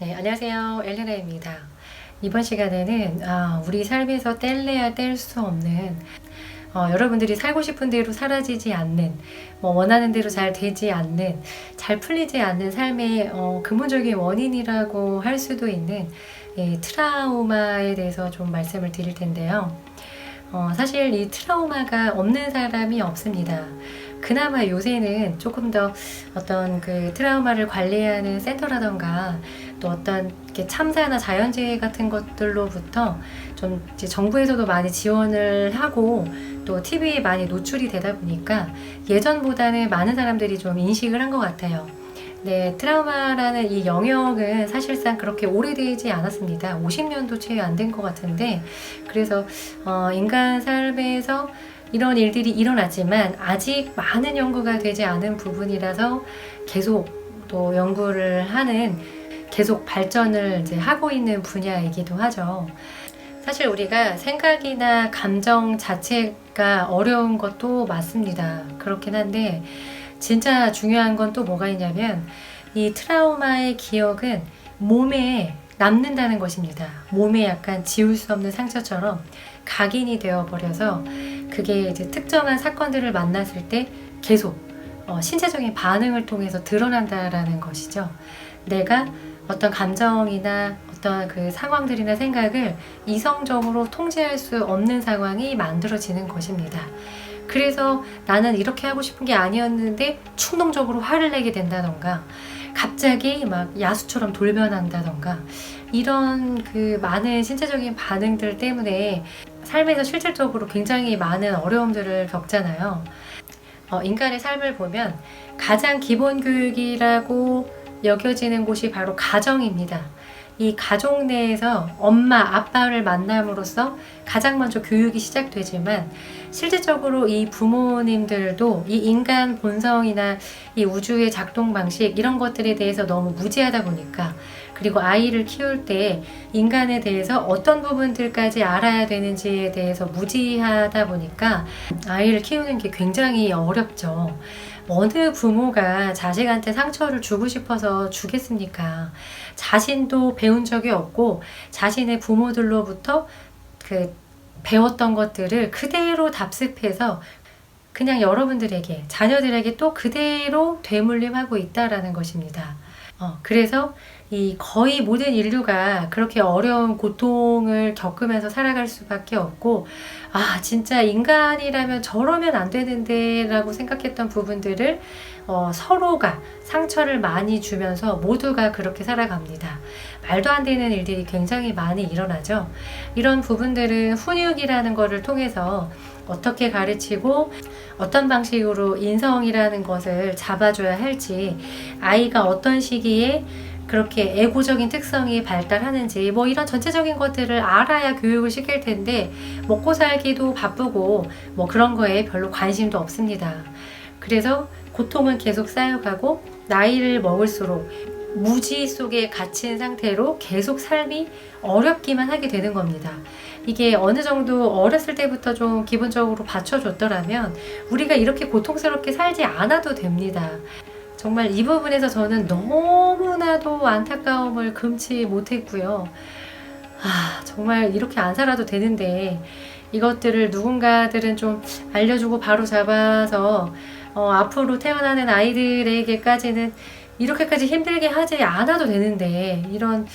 네, 안녕하세요. 엘레나입니다. 이번 시간에는 우리 삶에서 뗄래야 뗄 수 없는 여러분들이 살고 싶은 대로 사라지지 않는, 원하는 대로 잘 되지 않는, 잘 풀리지 않는 삶의 근본적인 원인이라고 할 수도 있는 트라우마에 대해서 좀 말씀을 드릴 텐데요. 사실 이 트라우마가 없는 사람이 없습니다. 그나마 요새는 조금 더 어떤 그 트라우마를 관리하는 센터라던가 또 어떤 이렇게 참사나 자연재해 같은 것들로부터 좀 이제 정부에서도 많이 지원을 하고 또 TV에 많이 노출이 되다 보니까 예전보다는 많은 사람들이 좀 인식을 한 것 같아요. 네, 트라우마라는 이 영역은 사실상 그렇게 오래되지 않았습니다. 50년도 채 안 된 것 같은데, 그래서 인간 삶에서 이런 일들이 일어났지만 아직 많은 연구가 되지 않은 부분이라서 계속 또 연구를 하는, 계속 발전을 이제 하고 있는 분야이기도 하죠. 사실 우리가 생각이나 감정 자체가 어려운 것도 맞습니다. 그렇긴 한데 진짜 중요한 건 또 뭐가 있냐면 이 트라우마의 기억은 몸에 남는다는 것입니다. 몸에 약간 지울 수 없는 상처처럼 각인이 되어 버려서 그게 이제 특정한 사건들을 만났을 때 계속 신체적인 반응을 통해서 드러난다라는 것이죠. 내가 어떤 감정이나 어떤 그 상황들이나 생각을 이성적으로 통제할 수 없는 상황이 만들어지는 것입니다. 그래서 나는 이렇게 하고 싶은 게 아니었는데 충동적으로 화를 내게 된다던가 갑자기 막 야수처럼 돌변한다던가 이런 그 많은 신체적인 반응들 때문에 삶에서 실질적으로 굉장히 많은 어려움들을 겪잖아요. 인간의 삶을 보면 가장 기본 교육이라고 여겨지는 곳이 바로 가정입니다. 이 가족 내에서 엄마, 아빠를 만남으로써 가장 먼저 교육이 시작되지만 실질적으로 이 부모님들도 이 인간 본성이나 이 우주의 작동 방식 이런 것들에 대해서 너무 무지하다 보니까, 그리고 아이를 키울 때 인간에 대해서 어떤 부분들까지 알아야 되는지에 대해서 무지하다 보니까 아이를 키우는 게 굉장히 어렵죠. 어느 부모가 자식한테 상처를 주고 싶어서 주겠습니까? 자신도 배운 적이 없고 자신의 부모들로부터 그 배웠던 것들을 그대로 답습해서 그냥 여러분들에게, 자녀들에게 또 그대로 되물림하고 있다라는 것입니다. 그래서 이 거의 모든 인류가 그렇게 어려운 고통을 겪으면서 살아갈 수밖에 없고, 진짜 인간이라면 저러면 안 되는데 라고 생각했던 부분들을 서로가 상처를 많이 주면서 모두가 그렇게 살아갑니다. 말도 안 되는 일들이 굉장히 많이 일어나죠. 이런 부분들은 훈육이라는 것을 통해서 어떻게 가르치고 어떤 방식으로 인성이라는 것을 잡아줘야 할지, 아이가 어떤 시기에 그렇게 에고적인 특성이 발달하는지 이런 전체적인 것들을 알아야 교육을 시킬 텐데 먹고 살기도 바쁘고 그런 거에 별로 관심도 없습니다. 그래서 고통은 계속 쌓여가고 나이를 먹을수록 무지 속에 갇힌 상태로 계속 삶이 어렵기만 하게 되는 겁니다. 이게 어느 정도 어렸을 때부터 좀 기본적으로 받쳐줬더라면 우리가 이렇게 고통스럽게 살지 않아도 됩니다. 정말 이 부분에서 저는 너무나도 안타까움을 금치 못했고요. 정말 이렇게 안 살아도 되는데 이것들을 누군가들은 좀 알려주고 바로 잡아서 앞으로 태어나는 아이들에게까지는 이렇게까지 힘들게 하지 않아도 되는데 이런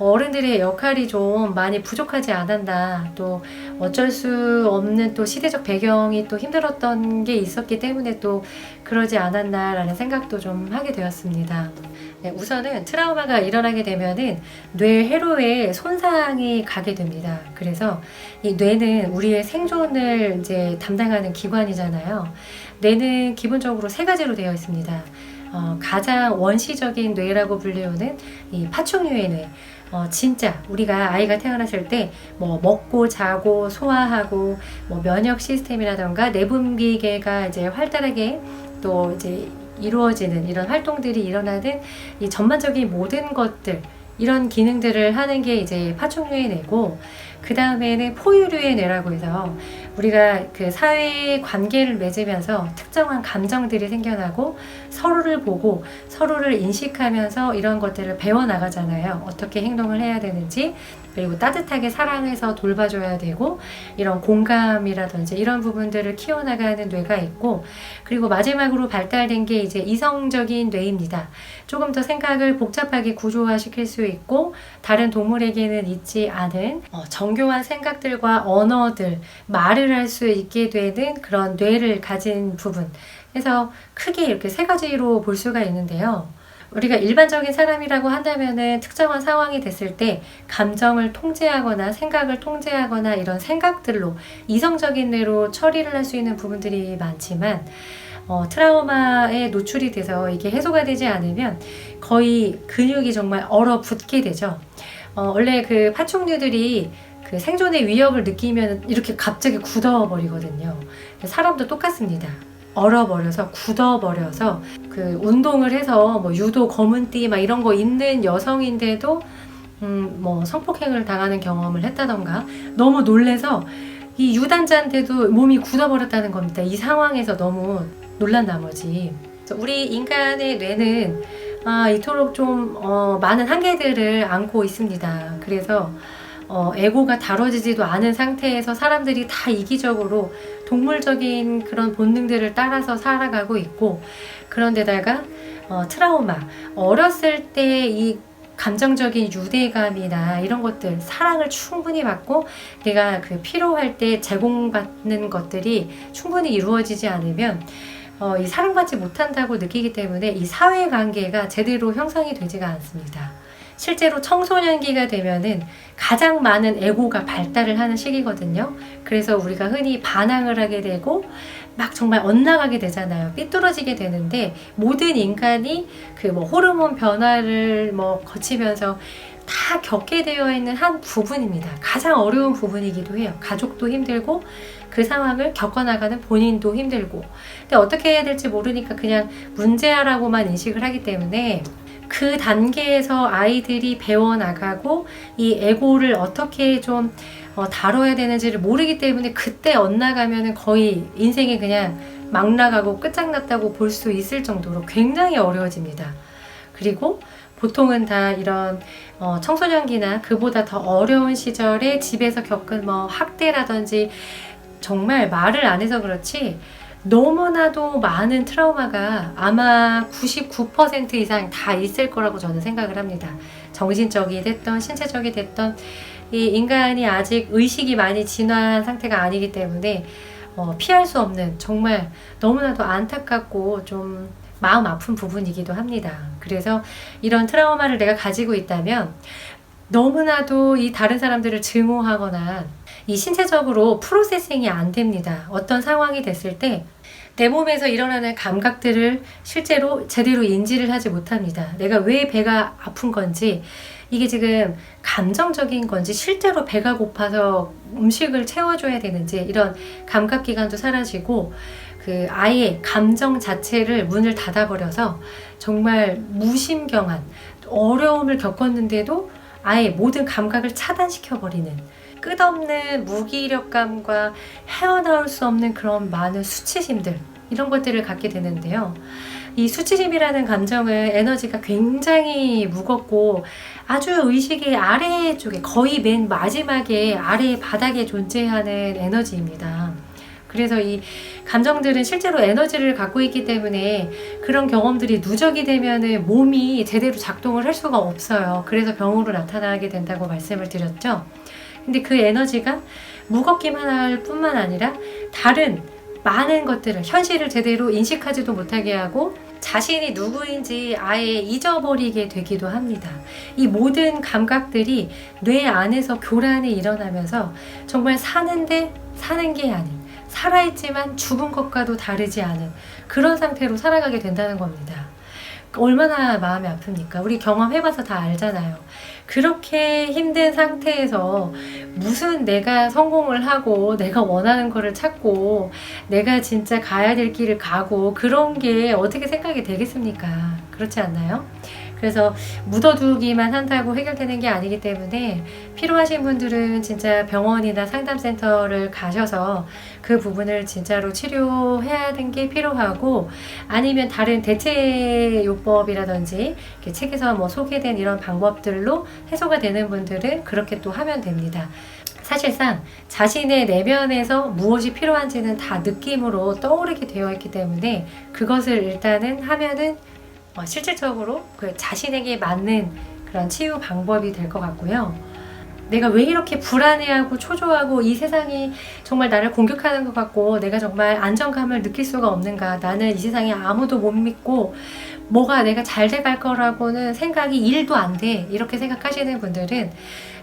어른들의 역할이 좀 많이 부족하지 않았나, 또 어쩔 수 없는 또 시대적 배경이 또 힘들었던 게 있었기 때문에 또 그러지 않았나라는 생각도 좀 하게 되었습니다. 네, 우선은 트라우마가 일어나게 되면은 뇌 회로에 손상이 가게 됩니다. 그래서 이 뇌는 우리의 생존을 이제 담당하는 기관이잖아요. 뇌는 기본적으로 세 가지로 되어 있습니다. 가장 원시적인 뇌라고 불리우는 이 파충류의 뇌. 진짜 우리가 아이가 태어났을 때 먹고 자고 소화하고 면역 시스템이라던가 내분비계가 이제 활달하게 또 이제 이루어지는 이런 활동들이 일어나는 이 전반적인 모든 것들, 이런 기능들을 하는 게 이제 파충류의 뇌고, 그 다음에는 포유류의 뇌라고 해서 우리가 그 사회 관계를 맺으면서 특정한 감정들이 생겨나고 서로를 보고 서로를 인식하면서 이런 것들을 배워나가잖아요. 어떻게 행동을 해야 되는지, 그리고 따뜻하게 사랑해서 돌봐줘야 되고, 이런 공감이라든지 이런 부분들을 키워나가는 뇌가 있고, 그리고 마지막으로 발달된 게 이제 이성적인 뇌입니다. 조금 더 생각을 복잡하게 구조화시킬 수 있고, 다른 동물에게는 있지 않은 정교한 생각들과 언어들, 말을 할 수 있게 되는 그런 뇌를 가진 부분. 그래서 크게 이렇게 세 가지로 볼 수가 있는데요. 우리가 일반적인 사람이라고 한다면은 특정한 상황이 됐을 때 감정을 통제하거나 생각을 통제하거나 이런 생각들로 이성적인 뇌로 처리를 할 수 있는 부분들이 많지만, 트라우마에 노출이 돼서 이게 해소가 되지 않으면 거의 근육이 정말 얼어붙게 되죠. 원래 그 파충류들이 그 생존의 위협을 느끼면 이렇게 갑자기 굳어버리거든요. 사람도 똑같습니다. 얼어버려서 굳어버려서 그 운동을 해서 뭐 유도 검은띠 막 이런 거 있는 여성인데도 뭐 성폭행을 당하는 경험을 했다던가 너무 놀래서 이 유단자인데도 몸이 굳어버렸다는 겁니다. 이 상황에서 너무 놀란 나머지. 우리 인간의 뇌는 이토록 좀 많은 한계들을 안고 있습니다. 그래서 에고가 다뤄지지도 않은 상태에서 사람들이 다 이기적으로 동물적인 그런 본능들을 따라서 살아가고 있고, 그런데다가 트라우마, 어렸을 때 이 감정적인 유대감이나 이런 것들, 사랑을 충분히 받고 내가 그 필요할 때 제공받는 것들이 충분히 이루어지지 않으면 이 사랑받지 못한다고 느끼기 때문에 이 사회관계가 제대로 형성이 되지가 않습니다. 실제로 청소년기가 되면은 가장 많은 에고가 발달을 하는 시기거든요. 그래서 우리가 흔히 반항을 하게 되고 막 정말 엇나가게 되잖아요. 삐뚤어지게 되는데, 모든 인간이 그 뭐 호르몬 변화를 뭐 거치면서 다 겪게 되어 있는 한 부분입니다. 가장 어려운 부분이기도 해요. 가족도 힘들고 그 상황을 겪어나가는 본인도 힘들고. 근데 어떻게 해야 될지 모르니까 그냥 문제아라고만 인식을 하기 때문에 그 단계에서 아이들이 배워나가고 이 에고를 어떻게 좀 다뤄야 되는지를 모르기 때문에 그때 엇나가면은 거의 인생이 그냥 막 나가고 끝장났다고 볼 수 있을 정도로 굉장히 어려워집니다. 그리고 보통은 다 이런 청소년기나 그보다 더 어려운 시절에 집에서 겪은 뭐 학대라든지, 정말 말을 안 해서 그렇지 너무나도 많은 트라우마가 아마 99% 이상 다 있을 거라고 저는 생각을 합니다. 정신적이 됐던 신체적이 됐던, 이 인간이 아직 의식이 많이 진화한 상태가 아니기 때문에 피할 수 없는, 정말 너무나도 안타깝고 좀 마음 아픈 부분이기도 합니다. 그래서 이런 트라우마를 내가 가지고 있다면 너무나도 이 다른 사람들을 증오하거나 이 신체적으로 프로세싱이 안 됩니다. 어떤 상황이 됐을 때 내 몸에서 일어나는 감각들을 실제로 제대로 인지를 하지 못합니다. 내가 왜 배가 아픈 건지, 이게 지금 감정적인 건지, 실제로 배가 고파서 음식을 채워줘야 되는지, 이런 감각기관도 사라지고 그 아예 감정 자체를 문을 닫아버려서 정말 무심경한 어려움을 겪었는데도 아예 모든 감각을 차단시켜버리는, 끝없는 무기력감과 헤어나올 수 없는 그런 많은 수치심들, 이런 것들을 갖게 되는데요. 이 수치심이라는 감정은 에너지가 굉장히 무겁고 아주 의식의 아래쪽에, 거의 맨 마지막에 아래 바닥에 존재하는 에너지입니다. 그래서 이 감정들은 실제로 에너지를 갖고 있기 때문에 그런 경험들이 누적이 되면은 몸이 제대로 작동을 할 수가 없어요. 그래서 병으로 나타나게 된다고 말씀을 드렸죠. 근데 그 에너지가 무겁기만 할 뿐만 아니라 다른 많은 것들을, 현실을 제대로 인식하지도 못하게 하고 자신이 누구인지 아예 잊어버리게 되기도 합니다. 이 모든 감각들이 뇌 안에서 교란이 일어나면서 정말 사는데 사는 게 아닌, 살아있지만 죽은 것과도 다르지 않은 그런 상태로 살아가게 된다는 겁니다. 얼마나 마음이 아픕니까? 우리 경험해봐서 다 알잖아요. 그렇게 힘든 상태에서 무슨 내가 성공을 하고 내가 원하는 거를 찾고 내가 진짜 가야 될 길을 가고 그런 게 어떻게 생각이 되겠습니까? 그렇지 않나요? 그래서 묻어두기만 한다고 해결되는 게 아니기 때문에 필요하신 분들은 진짜 병원이나 상담센터를 가셔서 그 부분을 진짜로 치료해야 하는 게 필요하고, 아니면 다른 대체요법이라든지 책에서 뭐 소개된 이런 방법들로 해소가 되는 분들은 그렇게 또 하면 됩니다. 사실상 자신의 내면에서 무엇이 필요한지는 다 느낌으로 떠오르게 되어 있기 때문에 그것을 일단은 하면은 실질적으로 그 자신에게 맞는 그런 치유 방법이 될 것 같고요. 내가 왜 이렇게 불안해하고 초조하고 이 세상이 정말 나를 공격하는 것 같고 내가 정말 안정감을 느낄 수가 없는가, 나는 이 세상에 아무도 못 믿고 뭐가 내가 잘 돼갈 거라고는 생각이 1도 안 돼, 이렇게 생각하시는 분들은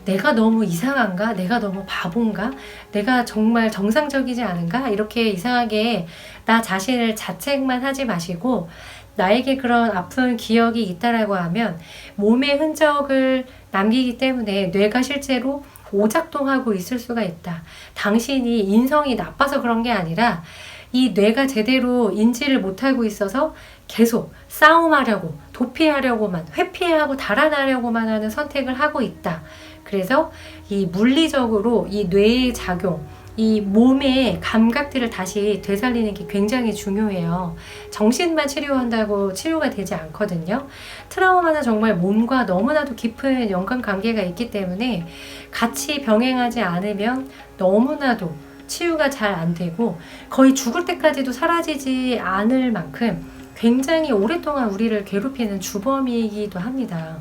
내가 너무 이상한가? 내가 너무 바본가? 내가 정말 정상적이지 않은가? 이렇게 이상하게 나 자신을 자책만 하지 마시고, 나에게 그런 아픈 기억이 있다라고 하면 몸의 흔적을 남기기 때문에 뇌가 실제로 오작동하고 있을 수가 있다. 당신이 인성이 나빠서 그런 게 아니라 이 뇌가 제대로 인지를 못하고 있어서 계속 싸움하려고, 도피하려고만, 회피하고 달아나려고만 하는 선택을 하고 있다. 그래서 이 물리적으로 이 뇌의 작용, 이 몸의 감각들을 다시 되살리는 게 굉장히 중요해요. 정신만 치료한다고 치료가 되지 않거든요. 트라우마는 정말 몸과 너무나도 깊은 연관관계가 있기 때문에 같이 병행하지 않으면 너무나도 치유가 잘 안 되고 거의 죽을 때까지도 사라지지 않을 만큼 굉장히 오랫동안 우리를 괴롭히는 주범이기도 합니다.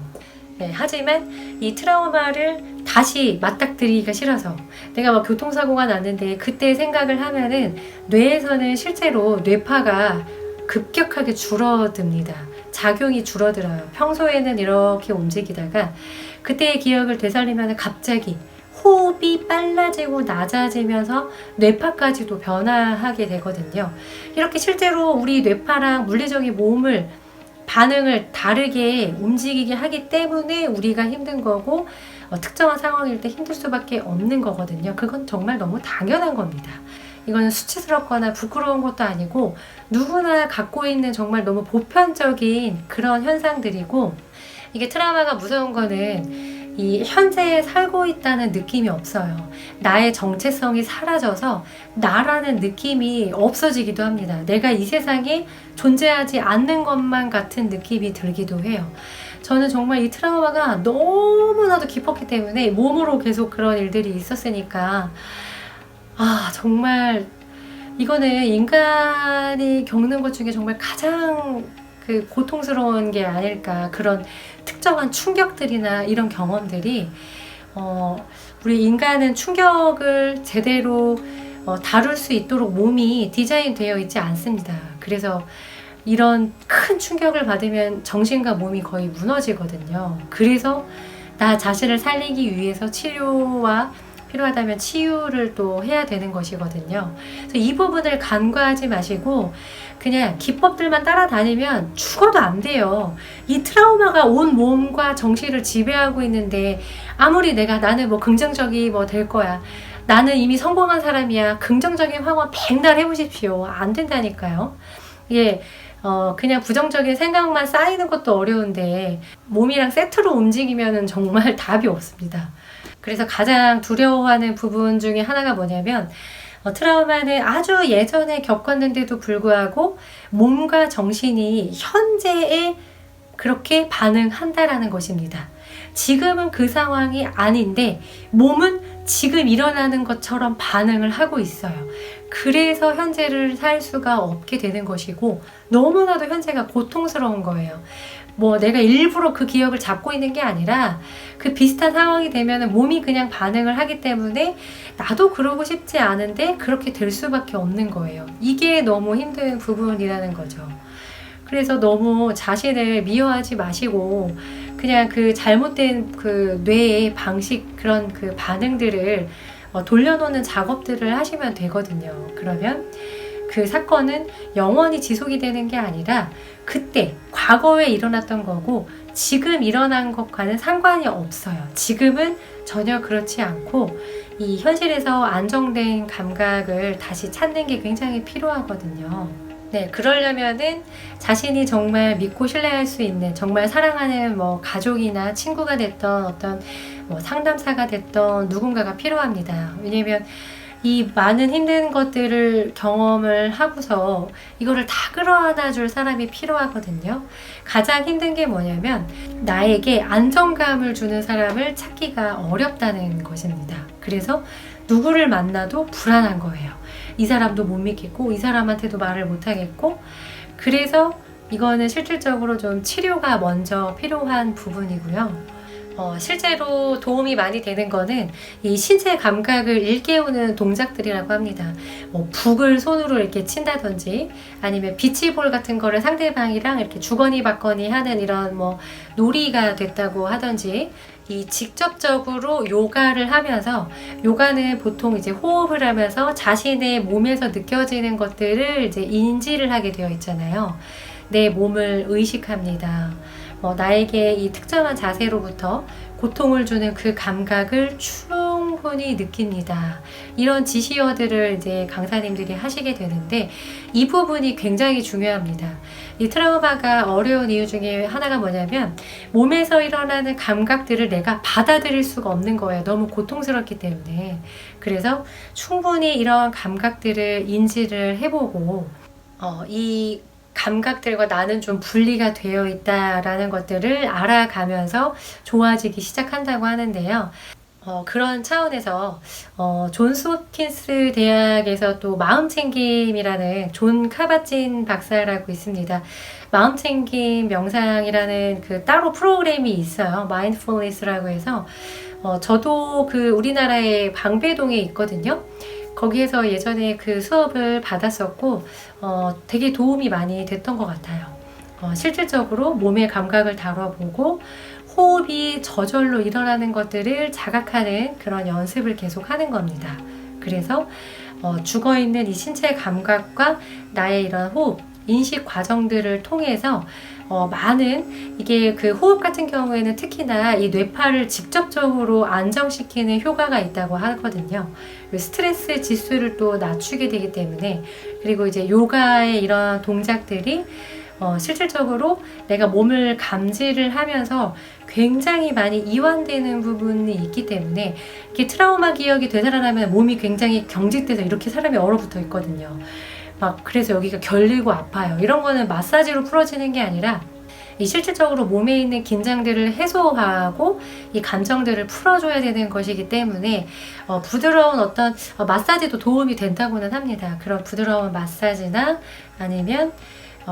네, 하지만 이 트라우마를 다시 맞닥뜨리기가 싫어서, 내가 막 교통사고가 났는데 그때 생각을 하면은 뇌에서는 실제로 뇌파가 급격하게 줄어듭니다. 작용이 줄어들어요. 평소에는 이렇게 움직이다가 그때의 기억을 되살리면 갑자기 호흡이 빨라지고 낮아지면서 뇌파까지도 변화하게 되거든요. 이렇게 실제로 우리 뇌파랑 물리적인 몸을 반응을 다르게 움직이게 하기 때문에 우리가 힘든 거고, 특정한 상황일 때 힘들 수밖에 없는 거거든요. 그건 정말 너무 당연한 겁니다. 이거는 수치스럽거나 부끄러운 것도 아니고 누구나 갖고 있는 정말 너무 보편적인 그런 현상들이고, 이게 트라우마가 무서운 거는 이 현재에 살고 있다는 느낌이 없어요. 나의 정체성이 사라져서 나라는 느낌이 없어지기도 합니다. 내가 이 세상에 존재하지 않는 것만 같은 느낌이 들기도 해요. 저는 정말 이 트라우마가 너무나도 깊었기 때문에 몸으로 계속 그런 일들이 있었으니까, 정말 이거는 인간이 겪는 것 중에 정말 가장 그 고통스러운 게 아닐까. 그런 특정한 충격들이나 이런 경험들이 우리 인간은 충격을 제대로 다룰 수 있도록 몸이 디자인되어 있지 않습니다. 그래서 이런 큰 충격을 받으면 정신과 몸이 거의 무너지거든요. 그래서 나 자신을 살리기 위해서 치료와 필요하다면 치유를 또 해야 되는 것이거든요. 그래서 이 부분을 간과하지 마시고 그냥 기법들만 따라다니면 죽어도 안 돼요. 이 트라우마가 온 몸과 정신을 지배하고 있는데 아무리 나는 뭐 긍정적이 뭐 될 거야, 나는 이미 성공한 사람이야, 긍정적인 확언 백날 해보십시오. 안 된다니까요. 예. 그냥 부정적인 생각만 쌓이는 것도 어려운데 몸이랑 세트로 움직이면 정말 답이 없습니다. 그래서 가장 두려워하는 부분 중에 하나가 뭐냐면, 트라우마는 아주 예전에 겪었는데도 불구하고 몸과 정신이 현재에 그렇게 반응한다라는 것입니다. 지금은 그 상황이 아닌데 몸은 지금 일어나는 것처럼 반응을 하고 있어요. 그래서 현재를 살 수가 없게 되는 것이고 너무나도 현재가 고통스러운 거예요. 뭐 내가 일부러 그 기억을 잡고 있는 게 아니라 그 비슷한 상황이 되면 몸이 그냥 반응을 하기 때문에 나도 그러고 싶지 않은데 그렇게 될 수밖에 없는 거예요. 이게 너무 힘든 부분이라는 거죠. 그래서 너무 자신을 미워하지 마시고 그냥 그 잘못된 그 뇌의 방식, 그런 그 반응들을 돌려놓는 작업들을 하시면 되거든요. 그러면 그 사건은 영원히 지속이 되는 게 아니라 그때 과거에 일어났던 거고 지금 일어난 것과는 상관이 없어요. 지금은 전혀 그렇지 않고 이 현실에서 안정된 감각을 다시 찾는 게 굉장히 필요하거든요. 네, 그러려면은 자신이 정말 믿고 신뢰할 수 있는, 정말 사랑하는 뭐 가족이나 친구가 됐던 어떤 뭐 상담사가 됐던 누군가가 필요합니다. 왜냐면 이 많은 힘든 것들을 경험을 하고서 이거를 다 끌어안아 줄 사람이 필요하거든요. 가장 힘든 게 뭐냐면 나에게 안정감을 주는 사람을 찾기가 어렵다는 것입니다. 그래서 누구를 만나도 불안한 거예요. 이 사람도 못 믿겠고 이 사람한테도 말을 못 하겠고, 그래서 이거는 실질적으로 좀 치료가 먼저 필요한 부분이고요. 실제로 도움이 많이 되는 거는 이 신체 감각을 일깨우는 동작들이라고 합니다. 뭐 북을 손으로 이렇게 친다든지, 아니면 비치볼 같은 거를 상대방이랑 이렇게 주거니 받거니 하는 이런 뭐 놀이가 됐다고 하든지, 이 직접적으로 요가를 하면서, 요가는 보통 이제 호흡을 하면서 자신의 몸에서 느껴지는 것들을 이제 인지를 하게 되어 있잖아요. 내 몸을 의식합니다. 나에게 이 특정한 자세로부터 고통을 주는 그 감각을 충분히 느낍니다. 이런 지시어들을 이제 강사님들이 하시게 되는데, 이 부분이 굉장히 중요합니다. 이 트라우마가 어려운 이유 중에 하나가 뭐냐면 몸에서 일어나는 감각들을 내가 받아들일 수가 없는 거예요. 너무 고통스럽기 때문에. 그래서 충분히 이런 감각들을 인지를 해보고 이 감각들과 나는 좀 분리가 되어 있다라는 것들을 알아가면서 좋아지기 시작한다고 하는데요. 그런 차원에서 존스 홉킨스 대학에서 또 마음챙김이라는 존 카바진 박사라고 있습니다. 마음챙김 명상이라는 그 따로 프로그램이 있어요. 마인드풀니스라고 해서 저도 그 우리나라의 방배동에 있거든요. 거기에서 예전에 그 수업을 받았었고 되게 도움이 많이 됐던 것 같아요. 실질적으로 몸의 감각을 다뤄보고 호흡이 저절로 일어나는 것들을 자각하는 그런 연습을 계속 하는 겁니다. 그래서 죽어있는 이 신체 감각과 나의 이런 호흡, 인식 과정들을 통해서 많은, 이게 그 호흡 같은 경우에는 특히나 이 뇌파를 직접적으로 안정시키는 효과가 있다고 하거든요. 스트레스 지수를 또 낮추게 되기 때문에, 그리고 이제 요가의 이런 동작들이 실질적으로 내가 몸을 감지를 하면서 굉장히 많이 이완되는 부분이 있기 때문에, 이렇게 트라우마 기억이 되살아나면 몸이 굉장히 경직돼서 이렇게 사람이 얼어붙어 있거든요. 그래서 여기가 결리고 아파요. 이런 거는 마사지로 풀어지는 게 아니라 이 실질적으로 몸에 있는 긴장들을 해소하고 이 감정들을 풀어줘야 되는 것이기 때문에 부드러운 어떤 마사지도 도움이 된다고는 합니다. 그런 부드러운 마사지나 아니면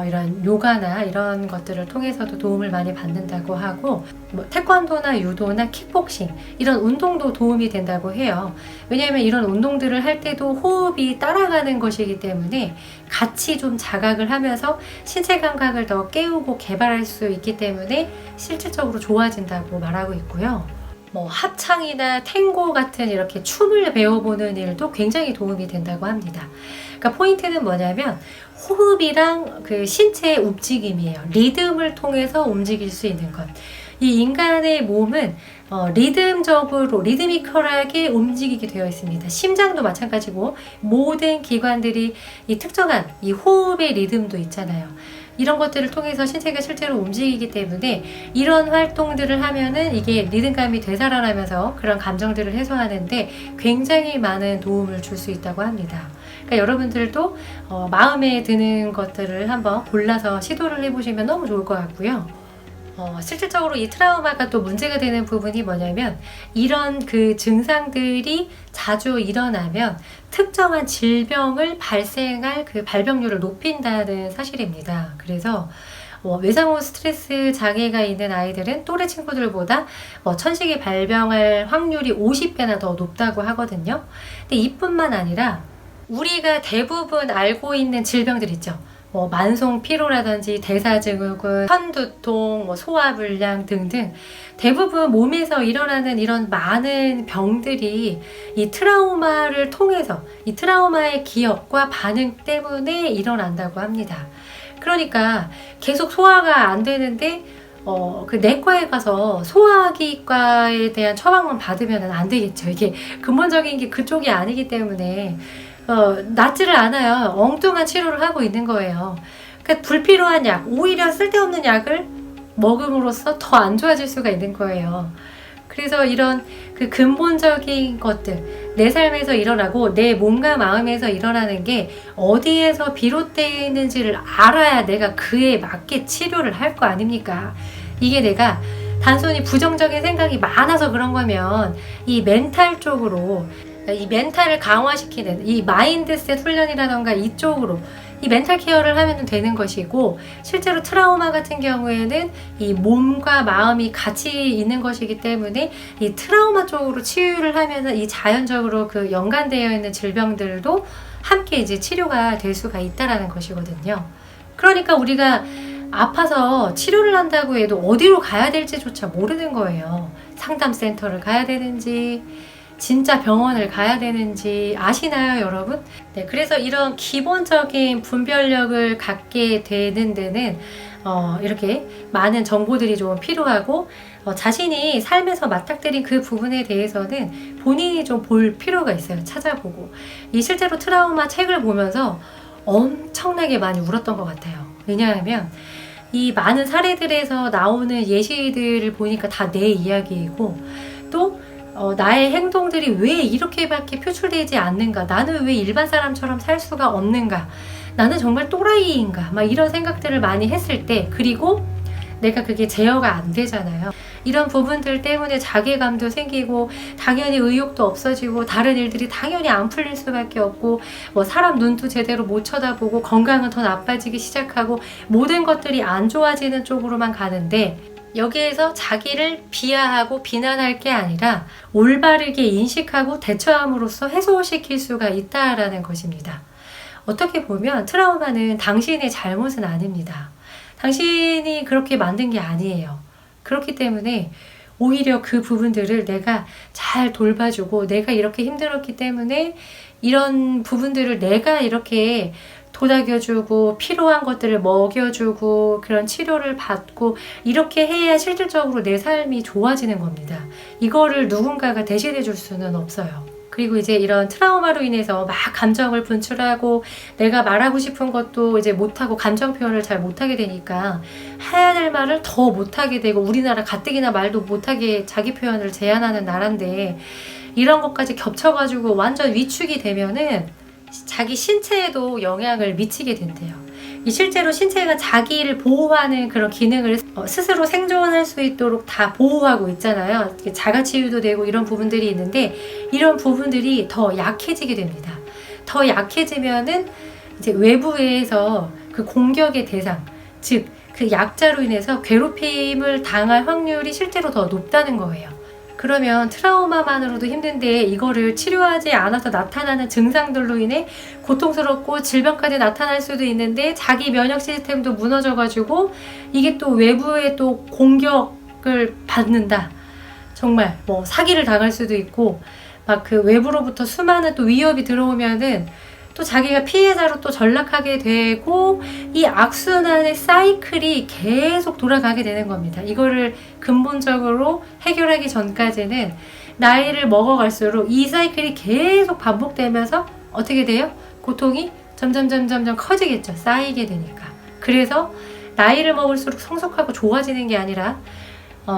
이런 요가나 이런 것들을 통해서도 도움을 많이 받는다고 하고, 태권도나 유도나 킥복싱 이런 운동도 도움이 된다고 해요. 왜냐하면 이런 운동들을 할 때도 호흡이 따라가는 것이기 때문에 같이 좀 자각을 하면서 신체 감각을 더 깨우고 개발할 수 있기 때문에 실질적으로 좋아진다고 말하고 있고요. 합창이나 탱고 같은 이렇게 춤을 배워보는 일도 굉장히 도움이 된다고 합니다. 그러니까 포인트는 뭐냐면 호흡이랑 그 신체의 움직임이에요. 리듬을 통해서 움직일 수 있는 것. 이 인간의 몸은 리듬적으로, 리드미컬하게 움직이게 되어 있습니다. 심장도 마찬가지고 모든 기관들이 이 특정한 이 호흡의 리듬도 있잖아요. 이런 것들을 통해서 신체가 실제로 움직이기 때문에 이런 활동들을 하면은 이게 리듬감이 되살아나면서 그런 감정들을 해소하는데 굉장히 많은 도움을 줄 수 있다고 합니다. 그러니까 여러분들도 마음에 드는 것들을 한번 골라서 시도를 해보시면 너무 좋을 것 같고요. 실질적으로 이 트라우마가 또 문제가 되는 부분이 뭐냐면 이런 그 증상들이 자주 일어나면 특정한 질병을 발생할 그 발병률을 높인다는 사실입니다. 그래서 외상후 스트레스 장애가 있는 아이들은 또래 친구들보다 천식이 발병할 확률이 50배나 더 높다고 하거든요. 근데 이뿐만 아니라 우리가 대부분 알고 있는 질병들 있죠. 만성 피로라든지 대사증후군, 편두통, 소화불량 등등 대부분 몸에서 일어나는 이런 많은 병들이 이 트라우마를 통해서 이 트라우마의 기억과 반응 때문에 일어난다고 합니다. 그러니까 계속 소화가 안 되는데 그 내과에 가서 소화기과에 대한 처방만 받으면 안 되겠죠. 이게 근본적인 게 그쪽이 아니기 때문에 낫지를 않아요. 엉뚱한 치료를 하고 있는 거예요. 그러니까 불필요한 약, 오히려 쓸데없는 약을 먹음으로써 더 안 좋아질 수가 있는 거예요. 그래서 이런 그 근본적인 것들, 내 삶에서 일어나고 내 몸과 마음에서 일어나는 게 어디에서 비롯되는지를 알아야 내가 그에 맞게 치료를 할 거 아닙니까? 이게 내가 단순히 부정적인 생각이 많아서 그런 거면 이 멘탈 쪽으로, 이 멘탈을 강화시키는 이 마인드셋 훈련이라던가 이쪽으로 이 멘탈 케어를 하면 되는 것이고, 실제로 트라우마 같은 경우에는 이 몸과 마음이 같이 있는 것이기 때문에 이 트라우마 쪽으로 치유를 하면 이 자연적으로 그 연관되어 있는 질병들도 함께 이제 치료가 될 수가 있다라는 것이거든요. 그러니까 우리가 아파서 치료를 한다고 해도 어디로 가야 될지조차 모르는 거예요. 상담센터를 가야 되는지 진짜 병원을 가야 되는지 아시나요, 여러분? 네, 그래서 이런 기본적인 분별력을 갖게 되는 데는 이렇게 많은 정보들이 좀 필요하고, 자신이 삶에서 맞닥뜨린 그 부분에 대해서는 본인이 좀 볼 필요가 있어요. 찾아보고. 이 실제로 트라우마 책을 보면서 엄청나게 많이 울었던 것 같아요. 왜냐하면 이 많은 사례들에서 나오는 예시들을 보니까 다 내 이야기이고, 또 나의 행동들이 왜 이렇게밖에 표출되지 않는가? 나는 왜 일반 사람처럼 살 수가 없는가? 나는 정말 또라이인가? 막 이런 생각들을 많이 했을 때, 그리고 내가 그게 제어가 안 되잖아요. 이런 부분들 때문에 자괴감도 생기고, 당연히 의욕도 없어지고, 다른 일들이 당연히 안 풀릴 수밖에 없고, 뭐 사람 눈도 제대로 못 쳐다보고, 건강은 더 나빠지기 시작하고, 모든 것들이 안 좋아지는 쪽으로만 가는데, 여기에서 자기를 비하하고 비난할 게 아니라 올바르게 인식하고 대처함으로써 해소시킬 수가 있다라는 것입니다. 어떻게 보면 트라우마는 당신의 잘못은 아닙니다. 당신이 그렇게 만든 게 아니에요. 그렇기 때문에 오히려 그 부분들을 내가 잘 돌봐주고, 내가 이렇게 힘들었기 때문에 이런 부분들을 내가 이렇게 도닥여주고 필요한 것들을 먹여주고 그런 치료를 받고, 이렇게 해야 실질적으로 내 삶이 좋아지는 겁니다. 이거를 누군가가 대신해 줄 수는 없어요. 그리고 이제 이런 트라우마로 인해서 막 감정을 분출하고, 내가 말하고 싶은 것도 이제 못하고 감정 표현을 잘 못하게 되니까 해야 될 말을 더 못하게 되고, 우리나라 가뜩이나 말도 못하게 자기 표현을 제한하는 나라인데, 이런 것까지 겹쳐가지고 완전 위축이 되면은 자기 신체에도 영향을 미치게 된대요. 이 실제로 신체가 자기를 보호하는 그런 기능을 스스로 생존할 수 있도록 다 보호하고 있잖아요. 자가치유도 되고 이런 부분들이 있는데, 이런 부분들이 더 약해지게 됩니다. 더 약해지면은 이제 외부에서 그 공격의 대상, 즉 그 약자로 인해서 괴롭힘을 당할 확률이 실제로 더 높다는 거예요. 그러면 트라우마만으로도 힘든데 이거를 치료하지 않아서 나타나는 증상들로 인해 고통스럽고 질병까지 나타날 수도 있는데, 자기 면역 시스템도 무너져가지고 이게 또 외부에 또 공격을 받는다. 정말 뭐 사기를 당할 수도 있고, 막 그 외부로부터 수많은 또 위협이 들어오면은 또 자기가 피해자로 또 전락하게 되고, 이 악순환의 사이클이 계속 돌아가게 되는 겁니다. 이거를 근본적으로 해결하기 전까지는 나이를 먹어갈수록 이 사이클이 계속 반복되면서 어떻게 돼요? 고통이 점점 커지겠죠. 쌓이게 되니까. 그래서 나이를 먹을수록 성숙하고 좋아지는 게 아니라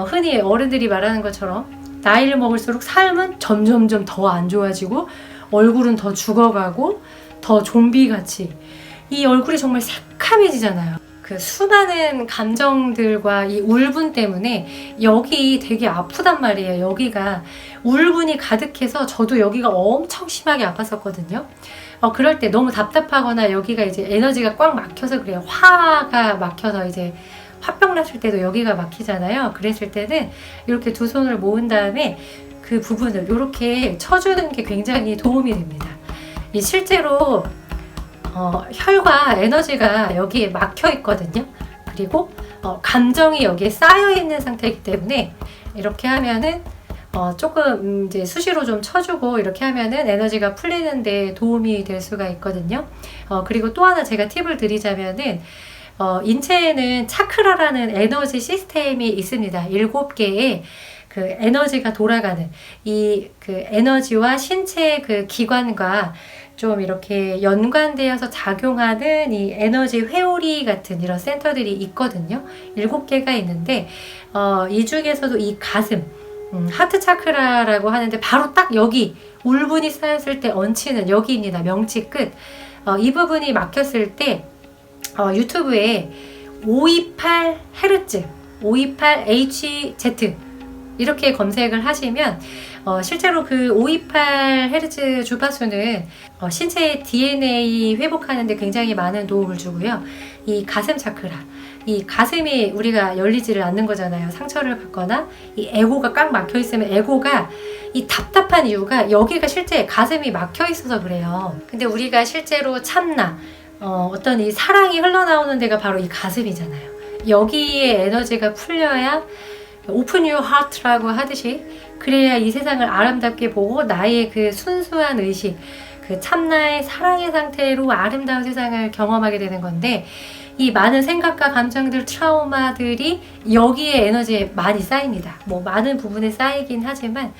흔히 어른들이 말하는 것처럼 나이를 먹을수록 삶은 점점 더 안 좋아지고, 얼굴은 더 죽어가고 더 좀비같이 이 얼굴이 정말 새카매지잖아요. 그 수많은 감정들과 이 울분 때문에 여기 되게 아프단 말이에요. 여기가 울분이 가득해서 저도 여기가 엄청 심하게 아팠었거든요. 그럴 때 너무 답답하거나 여기가 이제 에너지가 꽉 막혀서 그래요. 화가 막혀서 이제 화병 났을 때도 여기가 막히잖아요. 그랬을 때는 이렇게 두 손을 모은 다음에 그 부분을 이렇게 쳐주는 게 굉장히 도움이 됩니다. 이 실제로 혈과 에너지가 여기에 막혀 있거든요. 그리고 감정이 여기에 쌓여 있는 상태이기 때문에 이렇게 하면은 조금 이제 수시로 좀 쳐주고 이렇게 하면은 에너지가 풀리는데 도움이 될 수가 있거든요. 그리고 또 하나 제가 팁을 드리자면은 인체에는 차크라라는 에너지 시스템이 있습니다. 7개의 그 에너지가 돌아가는 이 그 에너지와 신체의 그 기관과 좀 이렇게 연관되어서 작용하는 이 에너지 회오리 같은 이런 센터들이 있거든요. 7개가 있는데 이 중에서도 이 가슴, 하트 차크라라고 하는데 바로 딱 여기 울분이 쌓였을 때 얹히는 여기입니다. 명치 끝. 이 부분이 막혔을 때 유튜브에 528Hz, 528HZ 이렇게 검색을 하시면 실제로 그 528Hz 주파수는 신체의 DNA 회복하는 데 굉장히 많은 도움을 주고요. 이 가슴 차크라, 이 가슴이 우리가 열리지를 않는 거잖아요. 상처를 받거나 이 에고가 꽉 막혀 있으면 에고가 이 답답한 이유가 여기가 실제 가슴이 막혀 있어서 그래요. 근데 우리가 실제로 참나 어떤 이 사랑이 흘러나오는 데가 바로 이 가슴이잖아요. 여기에 에너지가 풀려야 Open your heart라고 하듯이 그래야 이 세상을 아름답게 보고 나의 그 순수한 의식, 그 참나의 사랑의 상태로 아름다운 세상을 경험하게 되는 건데 이 많은 생각과 감정들, 트라우마들이 여기에 에너지에 많이 쌓입니다. 뭐 많은 부분에 쌓이긴 하지만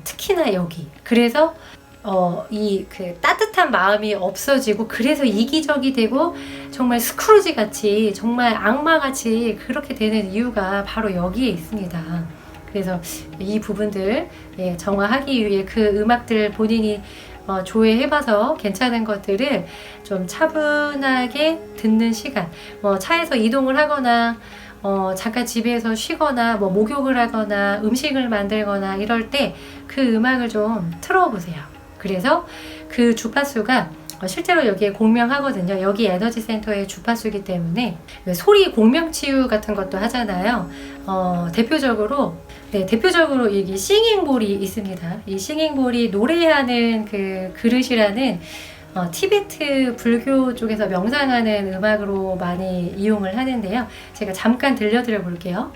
특히나 여기. 그래서 이 그 따뜻한 마음이 없어지고 그래서 이기적이 되고 정말 스크루지 같이 정말 악마 같이 그렇게 되는 이유가 바로 여기에 있습니다. 그래서 이 부분들 정화하기 위해 그 음악들 본인이 조회해봐서 괜찮은 것들을 좀 차분하게 듣는 시간, 차에서 이동을 하거나 잠깐 집에서 쉬거나 목욕을 하거나 음식을 만들거나 이럴 때 그 음악을 좀 틀어보세요. 그래서 그 주파수가 실제로 여기에 공명하거든요. 여기 에너지 센터의 주파수이기 때문에 소리 공명치유 같은 것도 하잖아요. 대표적으로 여기 싱잉볼이 있습니다. 이 싱잉볼이 노래하는 그 그릇이라는 티베트 불교 쪽에서 명상하는 음악으로 많이 이용을 하는데요. 제가 잠깐 들려드려 볼게요.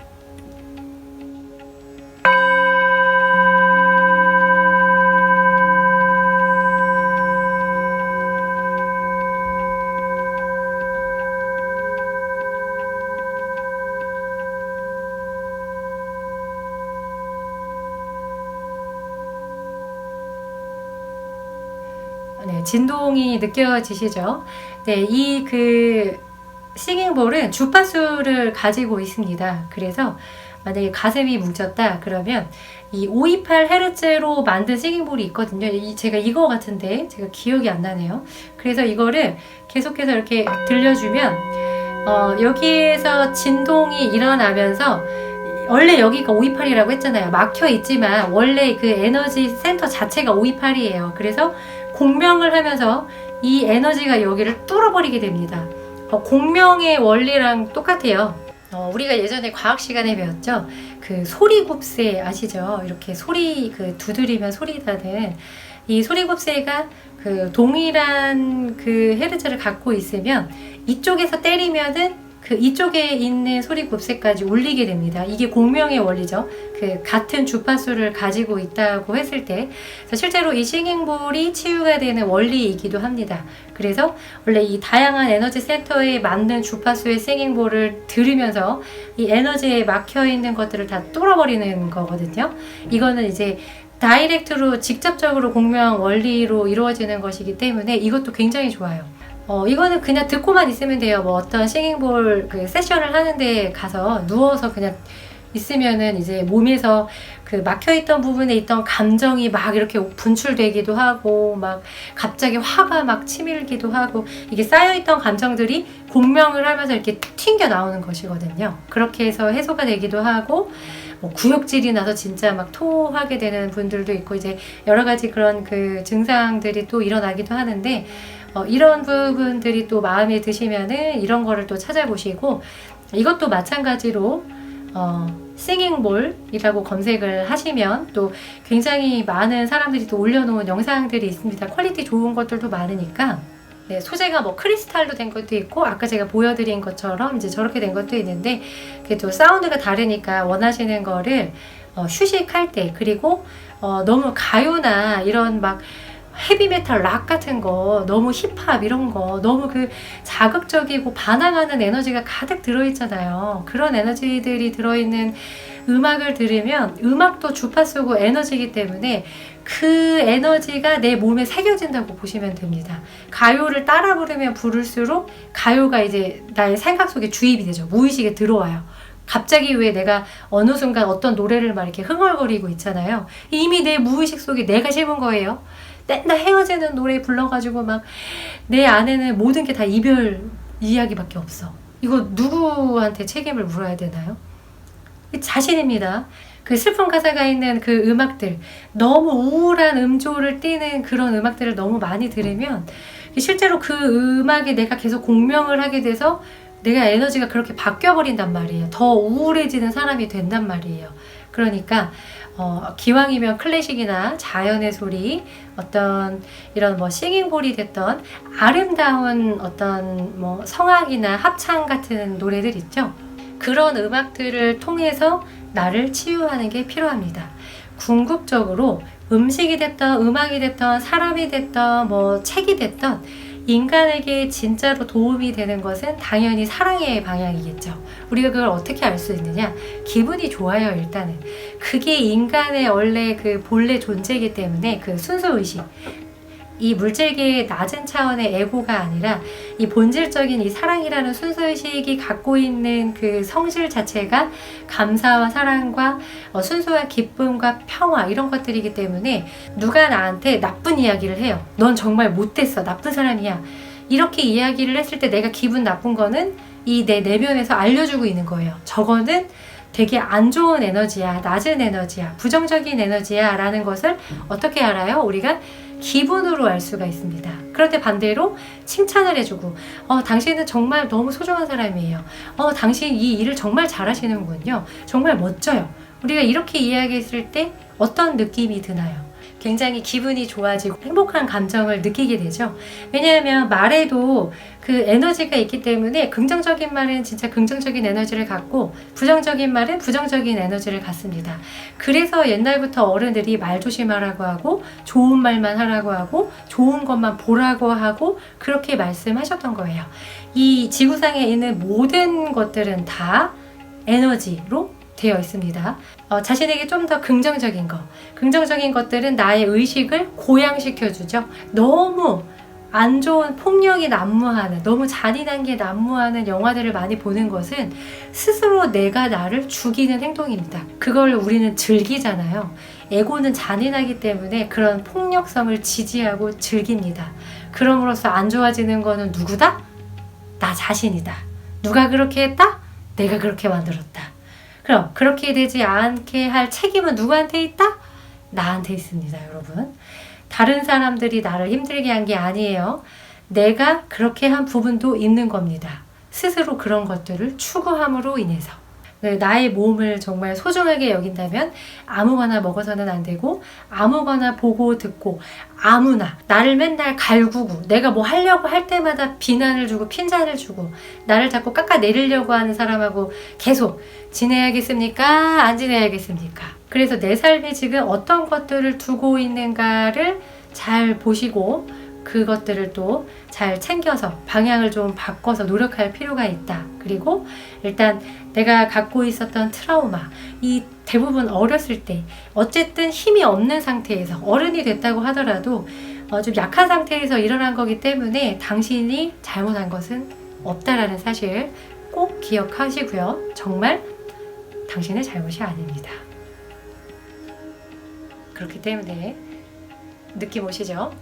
네, 진동이 느껴지시죠? 네, 이 그 싱잉볼은 주파수를 가지고 있습니다. 그래서 만약에 가슴이 뭉쳤다 그러면 이 528Hz로 만든 싱잉볼이 있거든요. 제가 이거 같은데 제가 기억이 안 나네요. 그래서 이거를 계속해서 이렇게 들려주면 여기에서 진동이 일어나면서 원래 여기가 528이라고 했잖아요. 막혀 있지만 원래 그 에너지 센터 자체가 528이에요. 그래서 공명을 하면서 이 에너지가 여기를 뚫어버리게 됩니다. 공명의 원리랑 똑같아요. 우리가 예전에 과학 시간에 배웠죠. 그 소리곱새 아시죠? 이렇게 소리 그 두드리면 소리 나는 이 소리곱새가 그 동일한 그 헤르츠를 갖고 있으면 이쪽에서 때리면은 그 이쪽에 있는 소리 곱새까지 울리게 됩니다. 이게 공명의 원리죠. 그 같은 주파수를 가지고 있다고 했을 때 그래서 실제로 이 싱잉볼이 치유가 되는 원리이기도 합니다. 그래서 원래 이 다양한 에너지 센터에 맞는 주파수의 싱잉볼을 들으면서 이 에너지에 막혀 있는 것들을 다 뚫어버리는 거거든요. 이거는 이제 다이렉트로 직접적으로 공명 원리로 이루어지는 것이기 때문에 이것도 굉장히 좋아요. 이거는 그냥 듣고만 있으면 돼요. 어떤 싱잉볼 그 세션을 하는데 가서 누워서 그냥 있으면은 이제 몸에서 그 막혀있던 부분에 있던 감정이 막 이렇게 분출되기도 하고 막 갑자기 화가 막 치밀기도 하고 이게 쌓여있던 감정들이 공명을 하면서 이렇게 튕겨 나오는 것이거든요. 그렇게 해서 해소가 되기도 하고 구역질이 나서 진짜 막 토하게 되는 분들도 있고 이제 여러 가지 그런 그 증상들이 또 일어나기도 하는데 이런 부분들이 또 마음에 드시면은 이런 거를 또 찾아보시고 이것도 마찬가지로 싱잉볼이라고 검색을 하시면 또 굉장히 많은 사람들이 또 올려놓은 영상들이 있습니다. 퀄리티 좋은 것들도 많으니까 네, 소재가 크리스탈로 된 것도 있고 아까 제가 보여드린 것처럼 이제 저렇게 된 것도 있는데 그게 또 사운드가 다르니까 원하시는 거를 휴식할 때 그리고 너무 가요나 이런 막 헤비메탈 락 같은 거 너무 힙합 이런 거 너무 그 자극적이고 반항하는 에너지가 가득 들어있잖아요. 그런 에너지들이 들어있는 음악을 들으면 음악도 주파수고 에너지이기 때문에 그 에너지가 내 몸에 새겨진다고 보시면 됩니다. 가요를 따라 부르면 부를수록 가요가 이제 나의 생각 속에 주입이 되죠. 무의식에 들어와요. 갑자기 왜 내가 어느 순간 어떤 노래를 막 이렇게 흥얼거리고 있잖아요. 이미 내 무의식 속에 내가 심은 거예요. 맨날 헤어지는 노래 불러가지고 막 내 안에는 모든 게 다 이별 이야기밖에 없어. 이거 누구한테 책임을 물어야 되나요? 자신입니다. 그 슬픈 가사가 있는 그 음악들, 너무 우울한 음조를 띠는 그런 음악들을 너무 많이 들으면 실제로 그 음악에 내가 계속 공명을 하게 돼서 내가 에너지가 그렇게 바뀌어버린단 말이에요. 더 우울해지는 사람이 된단 말이에요. 그러니까 기왕이면 클래식이나 자연의 소리, 어떤 이런 뭐 싱잉볼이 됐던 아름다운 어떤 뭐 성악이나 합창 같은 노래들 있죠. 그런 음악들을 통해서 나를 치유하는 게 필요합니다. 궁극적으로 음식이 됐던 음악이 됐던 사람이 됐던 뭐 책이 됐던 인간에게 진짜로 도움이 되는 것은 당연히 사랑의 방향이겠죠. 우리가 그걸 어떻게 알 수 있느냐? 기분이 좋아요, 일단은. 그게 인간의 원래 그 본래 존재이기 때문에 그 순수의식. 이 물질계의 낮은 차원의 에고가 아니라 이 본질적인 이 사랑이라는 순수의식이 갖고 있는 그 성질 자체가 감사와 사랑과 순수한 기쁨과 평화 이런 것들이기 때문에 누가 나한테 나쁜 이야기를 해요. 넌 정말 못됐어. 나쁜 사람이야. 이렇게 이야기를 했을 때 내가 기분 나쁜 거는 이 내 내면에서 알려주고 있는 거예요. 저거는 되게 안 좋은 에너지야. 낮은 에너지야. 부정적인 에너지야. 라는 것을 어떻게 알아요? 우리가 기분으로 알 수가 있습니다. 그런데 반대로 칭찬을 해주고 당신은 정말 너무 소중한 사람이에요. 당신 이 일을 정말 잘하시는군요. 정말 멋져요. 우리가 이렇게 이야기했을 때 어떤 느낌이 드나요? 굉장히 기분이 좋아지고 행복한 감정을 느끼게 되죠. 왜냐하면 말에도 그 에너지가 있기 때문에 긍정적인 말은 진짜 긍정적인 에너지를 갖고 부정적인 말은 부정적인 에너지를 갖습니다. 그래서 옛날부터 어른들이 말 조심하라고 하고 좋은 말만 하라고 하고 좋은 것만 보라고 하고 그렇게 말씀하셨던 거예요. 이 지구상에 있는 모든 것들은 다 에너지로 되어 있습니다. 자신에게 좀 더 긍정적인 긍정적인 것들은 나의 의식을 고양시켜주죠. 너무 안 좋은 폭력이 난무하는, 너무 잔인한 게 난무하는 영화들을 많이 보는 것은 스스로 내가 나를 죽이는 행동입니다. 그걸 우리는 즐기잖아요. 에고는 잔인하기 때문에 그런 폭력성을 지지하고 즐깁니다. 그럼으로써 안 좋아지는 거는 누구다? 나 자신이다. 누가 그렇게 했다? 내가 그렇게 만들었다. 그럼 그렇게 되지 않게 할 책임은 누구한테 있다? 나한테 있습니다, 여러분. 다른 사람들이 나를 힘들게 한 게 아니에요. 내가 그렇게 한 부분도 있는 겁니다. 스스로 그런 것들을 추구함으로 인해서. 나의 몸을 정말 소중하게 여긴다면 아무거나 먹어서는 안 되고 아무거나 보고 듣고 아무나 나를 맨날 갈구고 내가 뭐 하려고 할 때마다 비난을 주고 핀잔을 주고 나를 자꾸 깎아내리려고 하는 사람하고 계속 지내야겠습니까? 안 지내야겠습니까? 그래서 내 삶에 지금 어떤 것들을 두고 있는가를 잘 보시고 그것들을 또 잘 챙겨서 방향을 좀 바꿔서 노력할 필요가 있다. 그리고 일단 내가 갖고 있었던 트라우마, 이 대부분 어렸을 때 어쨌든 힘이 없는 상태에서 어른이 됐다고 하더라도 좀 약한 상태에서 일어난 거기 때문에 당신이 잘못한 것은 없다라는 사실 꼭 기억하시고요. 정말 당신의 잘못이 아닙니다. 그렇기 때문에 느낌 오시죠?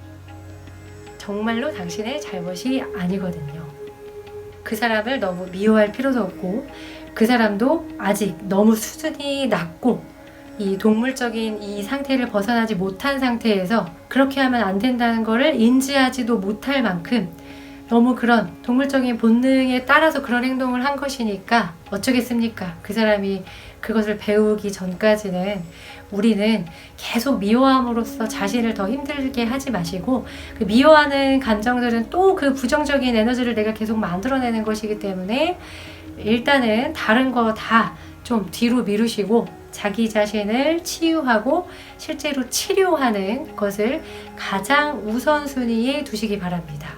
정말로 당신의 잘못이 아니거든요. 그 사람을 너무 미워할 필요도 없고 그 사람도 아직 너무 수준이 낮고 이 동물적인 이 상태를 벗어나지 못한 상태에서 그렇게 하면 안 된다는 것을 인지하지도 못할 만큼 너무 그런 동물적인 본능에 따라서 그런 행동을 한 것이니까 어쩌겠습니까? 그 사람이 그것을 배우기 전까지는 우리는 계속 미워함으로써 자신을 더 힘들게 하지 마시고 그 미워하는 감정들은 또 그 부정적인 에너지를 내가 계속 만들어내는 것이기 때문에 일단은 다른 거 다 좀 뒤로 미루시고 자기 자신을 치유하고 실제로 치료하는 것을 가장 우선순위에 두시기 바랍니다.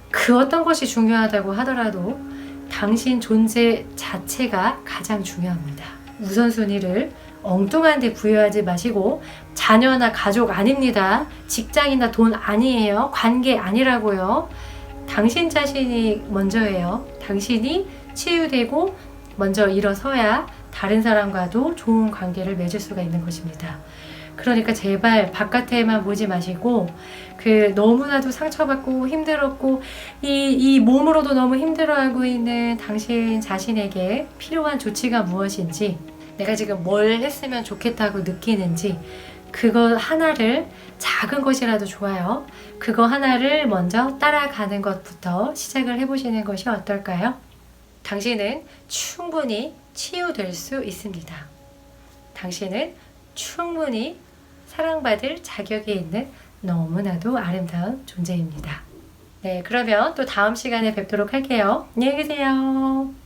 그 어떤 것이 중요하다고 하더라도 당신 존재 자체가 가장 중요합니다. 우선순위를 엉뚱한 데 부여하지 마시고 자녀나 가족 아닙니다. 직장이나 돈 아니에요. 관계 아니라고요. 당신 자신이 먼저예요. 당신이 치유되고 먼저 일어서야 다른 사람과도 좋은 관계를 맺을 수가 있는 것입니다. 그러니까 제발 바깥에만 보지 마시고 너무나도 상처받고 힘들었고 이 몸으로도 너무 힘들어하고 있는 당신 자신에게 필요한 조치가 무엇인지, 내가 지금 뭘 했으면 좋겠다고 느끼는지, 그거 하나를, 작은 것이라도 좋아요. 그거 하나를 먼저 따라가는 것부터 시작을 해보시는 것이 어떨까요? 당신은 충분히 치유될 수 있습니다. 당신은 충분히 사랑받을 자격이 있는 너무나도 아름다운 존재입니다. 네, 그러면 또 다음 시간에 뵙도록 할게요. 안녕히 계세요.